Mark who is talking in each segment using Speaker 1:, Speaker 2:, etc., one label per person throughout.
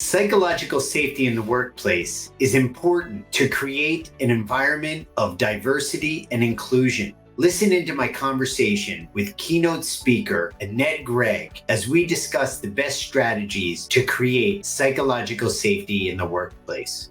Speaker 1: Psychological safety in the workplace is important to create an environment of diversity and inclusion. Listen into my conversation with keynote speaker Annette Gregg as we discuss the best strategies to create psychological safety in the workplace.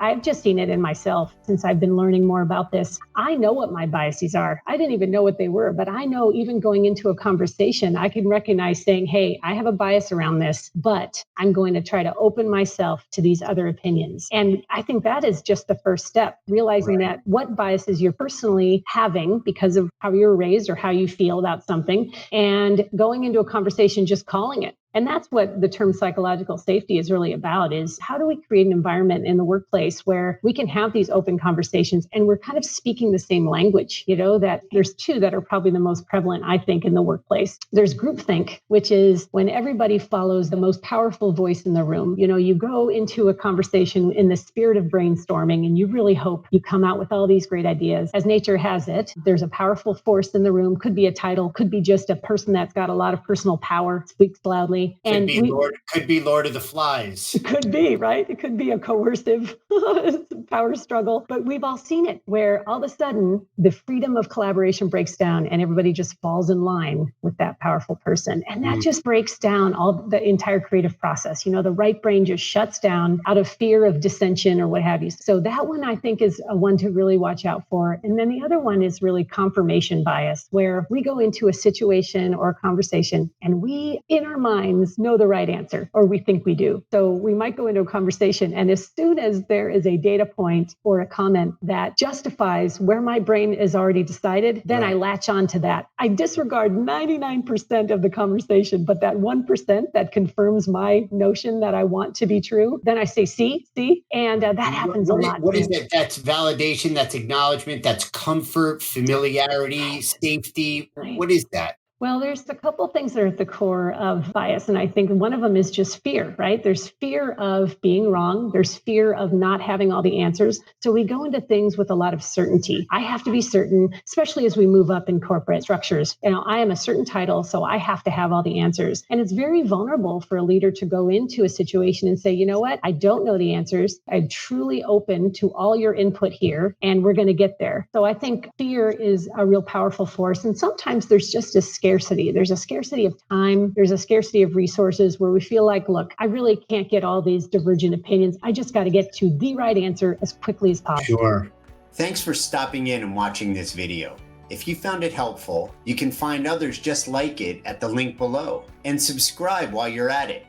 Speaker 2: I've just seen it in myself since I've been learning more about this. I know what my biases are. I didn't even know what they were, but I know even going into a conversation, I can recognize saying, hey, I have a bias around this, but I'm going to try to open myself to these other opinions. And I think that is just the first step, realizing that what biases you're personally having because of how you're raised or how you feel about something, and going into a conversation, just calling it. And that's what the term psychological safety is really about, is how do we create an environment in the workplace where we can have these open conversations and we're kind of speaking the same language, that there's two that are probably the most prevalent, I think, in the workplace. There's groupthink, which is when everybody follows the most powerful voice in the room. You go into a conversation in the spirit of brainstorming and you really hope you come out with all these great ideas. As nature has it, there's a powerful force in the room, could be a title, could be just a person that's got a lot of personal power, speaks loudly.
Speaker 3: Could be Lord of the Flies.
Speaker 2: It could be, right? It could be a coercive power struggle. But we've all seen it where all of a sudden the freedom of collaboration breaks down and everybody just falls in line with that powerful person. And that just breaks down all the entire creative process. The right brain just shuts down out of fear of dissension or what have you. So that one I think is a one to really watch out for. And then the other one is really confirmation bias, where we go into a situation or a conversation and we, in our mind, know the right answer, or we think we do. So we might go into a conversation, and as soon as there is a data point or a comment that justifies where my brain is already decided, then I latch on to that. I disregard 99% of the conversation, but that 1% that confirms my notion that I want to be true, then I say, see, and that happens a lot.
Speaker 3: What is it? That's validation, that's acknowledgement, that's comfort, familiarity, safety.
Speaker 2: Right.
Speaker 3: What is that?
Speaker 2: Well, there's a couple of things that are at the core of bias. And I think one of them is just fear, right? There's fear of being wrong. There's fear of not having all the answers. So we go into things with a lot of certainty. I have to be certain, especially as we move up in corporate structures. I am a certain title, so I have to have all the answers. And it's very vulnerable for a leader to go into a situation and say, you know what? I don't know the answers. I'm truly open to all your input here, and we're going to get there. So I think fear is a real powerful force. And sometimes there's just a scarcity. There's a scarcity of time. There's a scarcity of resources where we feel like, look, I really can't get all these divergent opinions. I just got to get to the right answer as quickly as possible.
Speaker 3: Sure.
Speaker 1: Thanks for stopping in and watching this video. If you found it helpful, you can find others just like it at the link below, and subscribe while you're at it.